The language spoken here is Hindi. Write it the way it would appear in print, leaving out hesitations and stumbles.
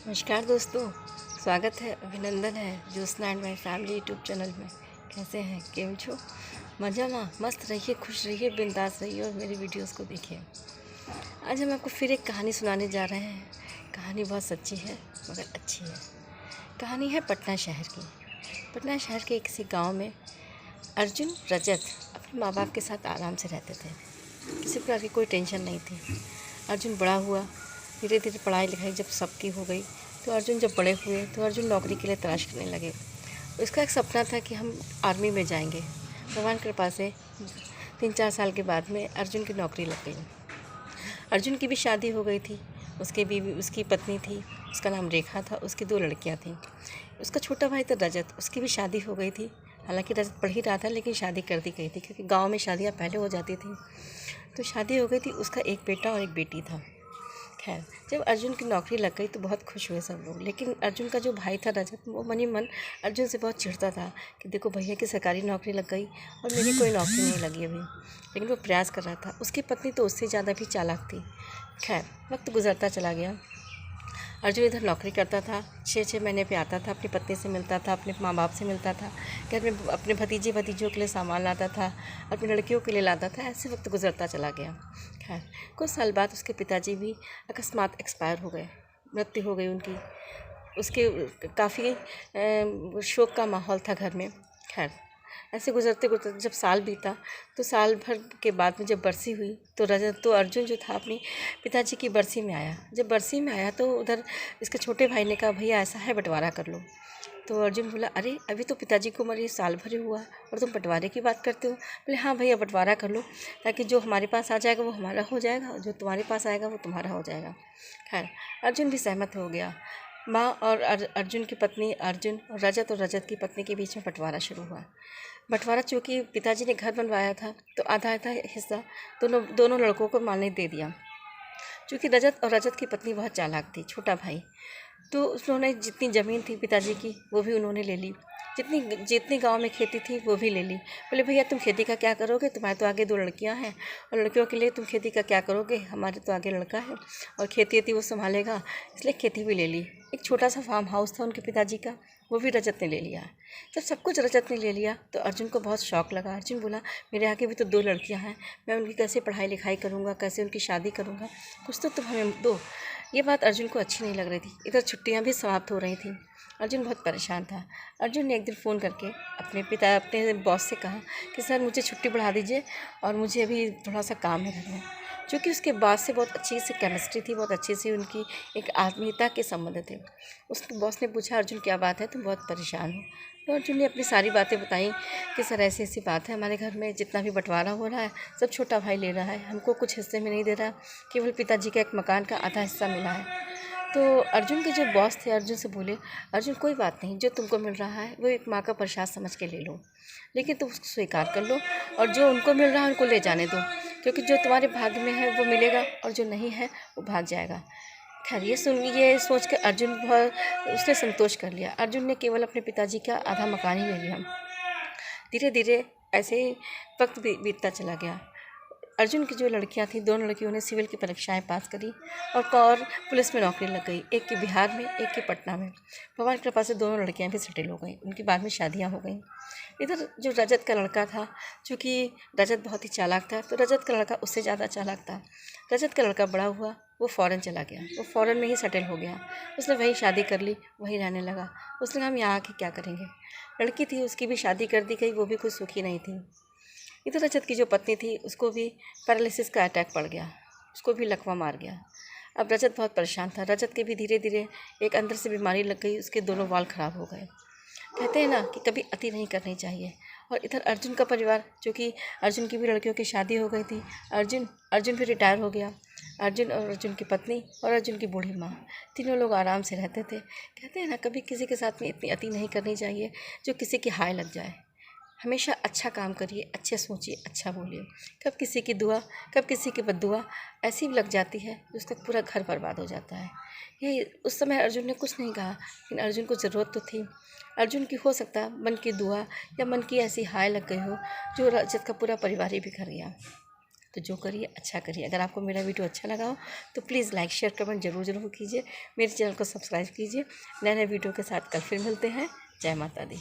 नमस्कार दोस्तों, स्वागत है, अभिनंदन है Jyotsna and my family YouTube channel में। कैसे हैं, केम छो? मज़ा में मस्त रहिए, खुश रहिए, बिंदास रहिए और मेरी वीडियोस को देखिए। आज हम आपको फिर एक कहानी सुनाने जा रहे हैं। कहानी बहुत सच्ची है मगर अच्छी है। कहानी है पटना शहर की। पटना शहर के किसी गाँव में अर्जुन रजत अपने माँ बाप के साथ आराम से रहते थे। किसी प्रकार की कोई टेंशन नहीं थी। अर्जुन बड़ा हुआ, धीरे धीरे पढ़ाई लिखाई जब सबकी हो गई तो अर्जुन जब बड़े हुए तो अर्जुन नौकरी के लिए तलाश करने लगे। उसका एक सपना था कि हम आर्मी में जाएंगे। भगवान की कृपा से 3-4 साल के बाद में अर्जुन की नौकरी लग गई। अर्जुन की भी शादी हो गई थी। उसकी पत्नी थी, उसका नाम रेखा था। उसकी 2 लड़कियां थीं। उसका छोटा भाई था रजत, उसकी भी शादी हो गई थी। हालांकि रजत पढ़ ही रहा था लेकिन शादी कर दी गई थी क्योंकि गांव में शादियां पहले हो जाती थी। तो शादी हो गई थी। उसका एक बेटा और एक बेटी था। खैर, जब अर्जुन की नौकरी लग गई तो बहुत खुश हुए सब लोग। लेकिन अर्जुन का जो भाई था रजत, वो मन ही मन अर्जुन से बहुत चिढ़ता था कि देखो भैया की सरकारी नौकरी लग गई और मेरी कोई नौकरी नहीं लगी अभी। लेकिन वो प्रयास कर रहा था। उसकी पत्नी तो उससे ज़्यादा भी चालाक थी। खैर, वक्त गुजरता चला गया। अर्जुन इधर नौकरी करता था, 6-6 महीने पे आता था, अपनी पत्नी से मिलता था, अपने माँ बाप से मिलता था, घर में अपने भतीजे भतीजों के लिए सामान लाता था, अपनी लड़कियों के लिए लाता था। ऐसे वक्त गुजरता चला गया। खैर, कुछ साल बाद उसके पिताजी भी अकस्मात एक्सपायर हो गए, मृत्यु हो गई उनकी। उसके काफ़ी शोक का माहौल था घर में। खैर, ऐसे गुजरते गुजरते जब साल बीता तो साल भर के बाद में जब बरसी हुई तो अर्जुन जो था अपनी पिताजी की बरसी में आया। जब बरसी में आया तो उधर इसके छोटे भाई ने कहा भैया ऐसा है, बंटवारा कर लो। तो अर्जुन बोला अरे अभी तो पिताजी को मरे साल भर ही हुआ और तुम बंटवारे की बात करते हो। बोले हाँ भैया, बंटवारा कर लो ताकि जो हमारे पास आ जाएगा वो हमारा हो जाएगा और जो तुम्हारे पास आएगा वो तुम्हारा हो जाएगा। खैर, अर्जुन भी सहमत हो गया। माँ और अर्जुन की पत्नी अर्जुन और रजत की पत्नी के बीच में बंटवारा शुरू हुआ। बंटवारा चूँकि पिताजी ने घर बनवाया था तो आधा आधा हिस्सा दोनों दोनों लड़कों को माँ ने दे दिया। चूँकि रजत की पत्नी बहुत चालाक थी, छोटा भाई, तो उन्होंने जितनी ज़मीन थी पिताजी की वो भी उन्होंने ले ली। जितनी जितनी गांव में खेती थी वो भी ले ली। बोले भैया तुम खेती का क्या करोगे, तुम्हारे तो आगे 2 लड़कियां हैं और लड़कियों के लिए तुम खेती का क्या करोगे, हमारे तो आगे लड़का है और खेती वो संभालेगा, इसलिए खेती भी ले ली। एक छोटा सा फार्म हाउस था उनके पिताजी का, वो भी रजत ने ले लिया। जब सब कुछ रजत ने ले लिया तो अर्जुन को बहुत शौक लगा। अर्जुन बोला मेरे आगे भी तो 2 लड़कियां हैं, मैं उनकी कैसे पढ़ाई लिखाई करूँगा, कैसे उनकी शादी करूँगा, कुछ तो तुम हमें दो। ये बात अर्जुन को अच्छी नहीं लग रही थी। इधर छुट्टियां भी समाप्त हो रही थी। अर्जुन बहुत परेशान था। अर्जुन ने एक दिन फ़ोन करके अपने बॉस से कहा कि सर मुझे छुट्टी बढ़ा दीजिए और मुझे अभी थोड़ा सा काम है घर में। चूँकि उसके बॉस से बहुत अच्छी सी केमिस्ट्री थी, बहुत अच्छी सी उनकी एक आत्मीयता के संबंध थे। उसके बॉस ने पूछा अर्जुन क्या बात है, तुम बहुत परेशान हो? तो अर्जुन ने अपनी सारी बातें बताई कि सर ऐसी ऐसी बात है, हमारे घर में जितना भी बंटवारा हो रहा है सब छोटा भाई ले रहा है, हमको कुछ हिस्से में नहीं दे रहा, केवल पिताजी का एक मकान का आधा हिस्सा मिला है। तो अर्जुन के जो बॉस थे अर्जुन से बोले अर्जुन कोई बात नहीं, जो तुमको मिल रहा है वो एक माँ का प्रसाद समझ के ले लो, लेकिन तुम उसको स्वीकार कर लो और जो उनको मिल रहा है उनको ले जाने दो, क्योंकि जो तुम्हारे भाग्य में है वो मिलेगा और जो नहीं है वो भाग जाएगा। खैर, ये सोच कर अर्जुन बहुत उसने संतोष कर लिया। अर्जुन ने केवल अपने पिताजी का आधा मकान ही ले लिया। धीरे धीरे ऐसे ही वक्त बीतता चला गया। अर्जुन की जो लड़कियां थीं, 2 लड़कियों ने सिविल की परीक्षाएं पास करी और पुलिस में नौकरी लग गई। एक की बिहार में, एक की पटना में। भगवान की कृपा से दोनों लड़कियां भी सेटल हो गई, उनकी बाद में शादियां हो गई। इधर जो रजत का लड़का था, चूँकि रजत बहुत ही चालाक था तो रजत का लड़का उससे ज़्यादा चालाक था। रजत का लड़का बड़ा हुआ, वो फ़ॉरेन चला गया, वो फ़ॉरेन में ही सेटल हो गया। उसने वहीं शादी कर ली, वहीं रहने लगा। उसने कहा हम यहाँ आके क्या करेंगे। लड़की थी उसकी भी शादी कर दी गई, वो भी कुछ सुखी नहीं थी। इधर रजत की जो पत्नी थी उसको भी पैरालिसिस का अटैक पड़ गया, उसको भी लकवा मार गया। अब रजत बहुत परेशान था। रजत के भी धीरे धीरे एक अंदर से बीमारी लग गई, उसके दोनों वाल ख़राब हो गए। कहते हैं ना कि कभी अति नहीं करनी चाहिए। और इधर अर्जुन का परिवार, जो कि अर्जुन की भी लड़कियों की शादी हो गई थी, अर्जुन भी रिटायर हो गया। अर्जुन और अर्जुन की पत्नी और अर्जुन की बूढ़ी माँ, तीनों लोग आराम से रहते थे। कहते हैं ना कभी किसी के साथ में इतनी अति नहीं करनी चाहिए जो किसी की हाय लग जाए। हमेशा अच्छा काम करिए, अच्छे सोचिए, अच्छा बोलिए। कब किसी की दुआ, कब किसी की बद्दुआ ऐसी लग जाती है उसका पूरा घर बर्बाद हो जाता है। यही उस समय अर्जुन ने कुछ नहीं कहा, लेकिन अर्जुन को ज़रूरत तो थी। अर्जुन की हो सकता है मन की दुआ या मन की ऐसी हाय लग गई हो जो रजत का पूरा परिवार ही बिखर गया। तो जो करिए अच्छा करिए। अगर आपको मेरा वीडियो अच्छा लगा हो तो प्लीज़ लाइक शेयर कमेंट ज़रूर कीजिए। मेरे चैनल को सब्सक्राइब कीजिए। नए नए वीडियो के साथ कल फिर मिलते हैं। जय माता दी।